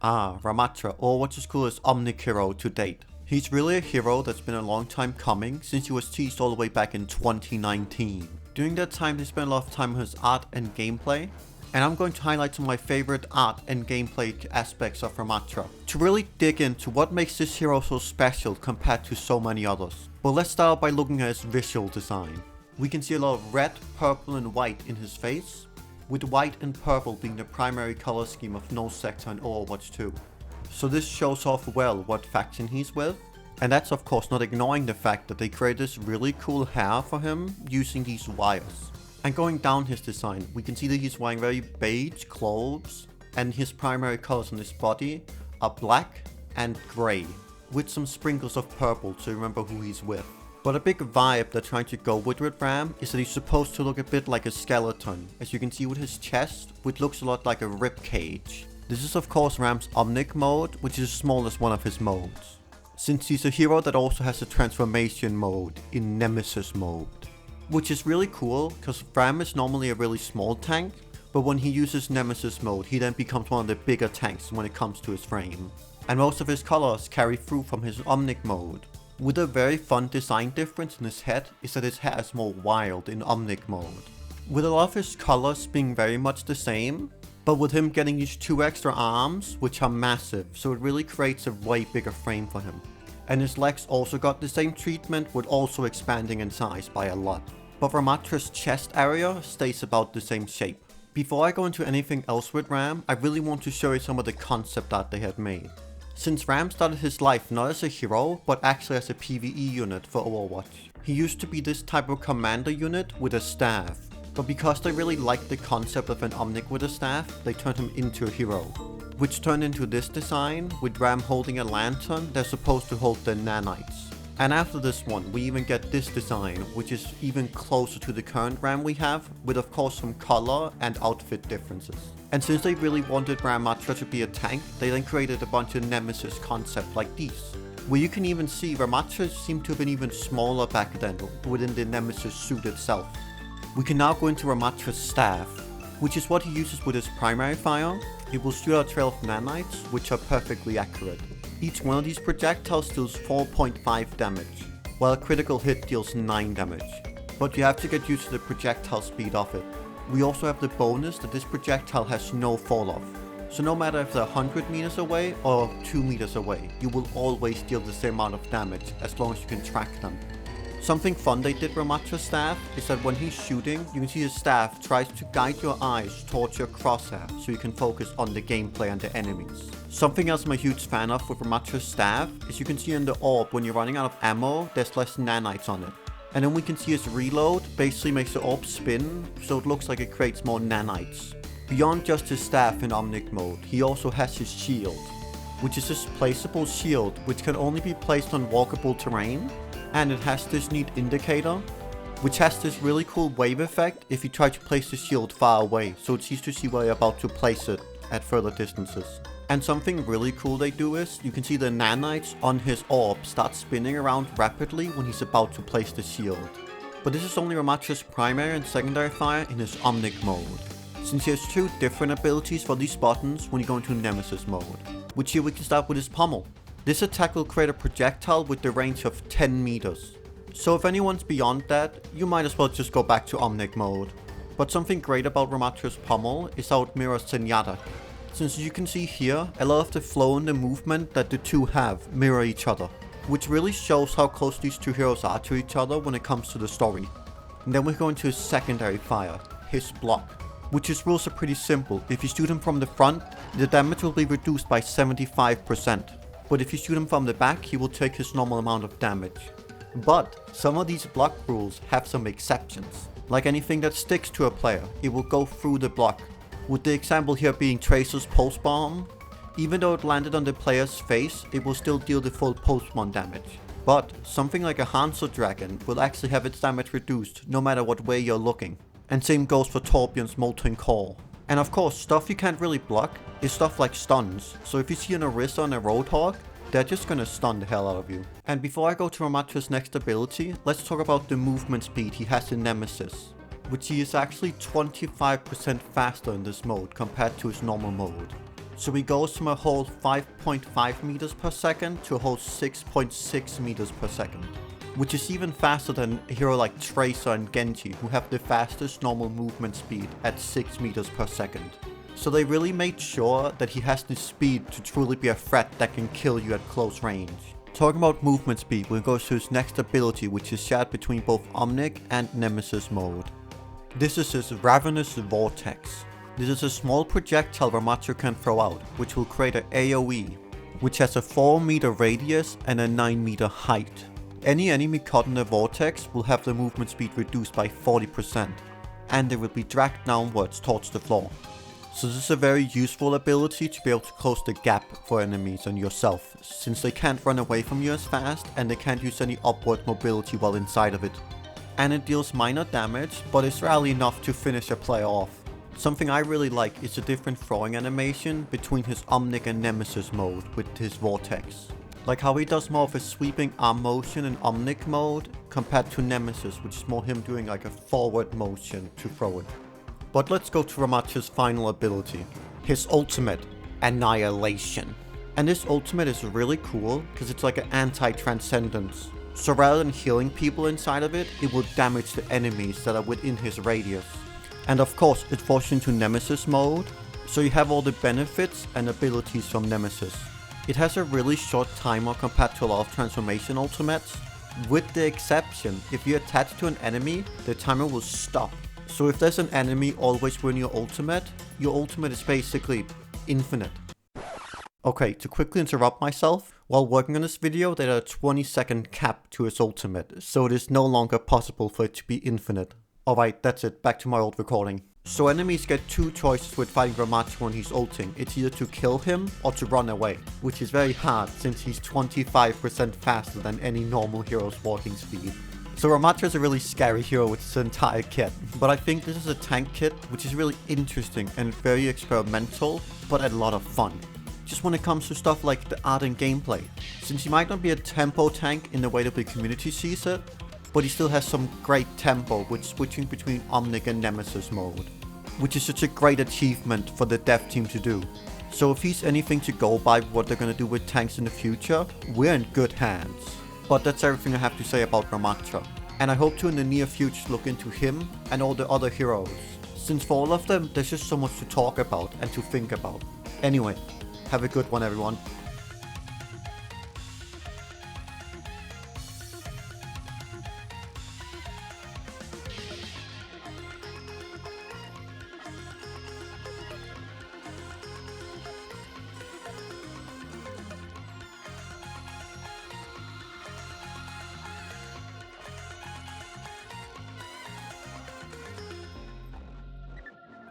Ramattra, or what's his coolest Omnic hero to date. He's really a hero that's been a long time coming since he was teased all the way back in 2019. During that time, they spent a lot of time on his art and gameplay, and I'm going to highlight some of my favorite art and gameplay aspects of Ramattra to really dig into what makes this hero so special compared to so many others. But let's start by looking at his visual design. We can see a lot of red, purple and white in his face, with white and purple being the primary color scheme of Null Sector and Overwatch 2. So this shows off well what faction he's with, and that's of course not ignoring the fact that they created this really cool hair for him using these wires. And going down his design, we can see that he's wearing very beige clothes, and his primary colors on his body are black and grey, with some sprinkles of purple to remember who he's with. But a big vibe they're trying to go with Ram is that he's supposed to look a bit like a skeleton, as you can see with his chest, which looks a lot like a rib cage. This is of course Ram's Omnic mode, which is the smallest one of his modes, since he's a hero that also has a transformation mode in Nemesis mode. Which is really cool, because Ram is normally a really small tank, but when he uses Nemesis mode, he then becomes one of the bigger tanks when it comes to his frame. And most of his colors carry through from his Omnic mode. With a very fun design difference in his head is that his hair is more wild in Omnic mode. With a lot of his colors being very much the same, but with him getting these 2 extra arms, which are massive, so it really creates a way bigger frame for him. And his legs also got the same treatment, with also expanding in size by a lot. But Ramattra's chest area stays about the same shape. Before I go into anything else with Ram, I really want to show you some of the concept art they had made. Since Ram started his life not as a hero, but actually as a PvE unit for Overwatch. He used to be this type of commander unit with a staff, but because they really liked the concept of an Omnic with a staff, they turned him into a hero. Which turned into this design, with Ram holding a lantern they're supposed to hold the nanites. And after this one, we even get this design, which is even closer to the current Ram we have, with of course some color and outfit differences. And since they really wanted Ramattra to be a tank, they then created a bunch of Nemesis concepts like these. Where you can even see Ramattra seemed to have been even smaller back then within the Nemesis suit itself. We can now go into Ramattra's staff, which is what he uses with his primary fire. It will shoot out a trail of nanites, which are perfectly accurate. Each one of these projectiles deals 4.5 damage, while a critical hit deals 9 damage. But you have to get used to the projectile speed of it. We also have the bonus that this projectile has no fall off. So no matter if they're 100 meters away or 2 meters away, you will always deal the same amount of damage as long as you can track them. Something fun they did with Ramattra's staff is that when he's shooting, you can see his staff tries to guide your eyes towards your crosshair so you can focus on the gameplay and the enemies. Something else I'm a huge fan of with Ramattra's staff is you can see in the orb when you're running out of ammo, there's less nanites on it. And then we can see his reload basically makes the orb spin, so it looks like it creates more nanites. Beyond just his staff in Omnic mode, he also has his shield, which is this placeable shield which can only be placed on walkable terrain, and it has this neat indicator, which has this really cool wave effect if you try to place the shield far away, so it's easy to see where you're about to place it at further distances. And something really cool they do is, you can see the nanites on his orb start spinning around rapidly when he's about to place the shield. But this is only Ramattra's primary and secondary fire in his Omnic mode, since he has 2 different abilities for these buttons when you go into Nemesis mode, which here we can start with his pommel. This attack will create a projectile with the range of 10 meters. So if anyone's beyond that, you might as well just go back to Omnic mode. But something great about Ramattra's pommel is how it mirrors Zenyatta. Since you can see here, a lot of the flow and the movement that the two have mirror each other, which really shows how close these 2 heroes are to each other when it comes to the story. And then we go into his secondary fire, his block, which his rules are pretty simple. If you shoot him from the front, the damage will be reduced by 75%. But if you shoot him from the back, he will take his normal amount of damage. But some of these block rules have some exceptions. Like anything that sticks to a player, it will go through the block. With the example here being Tracer's Pulse Bomb, even though it landed on the player's face, it will still deal the full Pulse Bomb damage. But something like a Hanzo Dragon will actually have its damage reduced no matter what way you're looking. And same goes for Torbjorn's Molten Core. And of course, stuff you can't really block is stuff like stuns. So if you see an Orisa and a Roadhog, they're just gonna stun the hell out of you. And before I go to Ramattra's next ability, let's talk about the movement speed he has in Nemesis, which he is actually 25% faster in this mode compared to his normal mode. So he goes from a whole 5.5 meters per second to a whole 6.6 meters per second. Which is even faster than a hero like Tracer and Genji, who have the fastest normal movement speed at 6 meters per second. So they really made sure that he has the speed to truly be a threat that can kill you at close range. Talking about movement speed, we'll go to his next ability, which is shared between both Omnic and Nemesis mode. This is his Ravenous Vortex. This is a small projectile Ramattra can throw out, which will create an AoE, which has a 4 meter radius and a 9 meter height. Any enemy caught in the vortex will have their movement speed reduced by 40%, and they will be dragged downwards towards the floor. So this is a very useful ability to be able to close the gap for enemies and yourself, since they can't run away from you as fast and they can't use any upward mobility while inside of it. And it deals minor damage, but it's rarely enough to finish a player off. Something I really like is the different throwing animation between his Omnic and Nemesis mode with his Vortex. Like how he does more of a sweeping arm motion in Omnic mode compared to Nemesis, which is more him doing like a forward motion to throw it. But let's go to Ramattra's final ability, his ultimate, Annihilation. And this ultimate is really cool because it's like an anti-transcendence. So rather than healing people inside of it, it will damage the enemies that are within his radius. And of course, it falls into Nemesis mode, so you have all the benefits and abilities from Nemesis. It has a really short timer compared to a lot of transformation ultimates, with the exception, if you attach to an enemy, the timer will stop. So if there's an enemy always within your ultimate is basically infinite. Okay, to quickly interrupt myself, while working on this video, there are a 20-second cap to his ultimate, so it is no longer possible for it to be infinite. Alright, that's it, back to my old recording. So enemies get two choices with fighting Ramattra when he's ulting. It's either to kill him or to run away, which is very hard since he's 25% faster than any normal hero's walking speed. So Ramattra is a really scary hero with his entire kit, but I think this is a tank kit which is really interesting and very experimental, but a lot of fun. Just when it comes to stuff like the art and gameplay, since he might not be a tempo tank in the way that the community sees it, but he still has some great tempo with switching between Omnic and Nemesis mode, which is such a great achievement for the dev team to do. So if he's anything to go by what they're gonna do with tanks in the future, we're in good hands. But that's everything I have to say about Ramattra. And I hope to in the near future look into him and all the other heroes, since for all of them there's just so much to talk about and to think about. Anyway, have a good one everyone.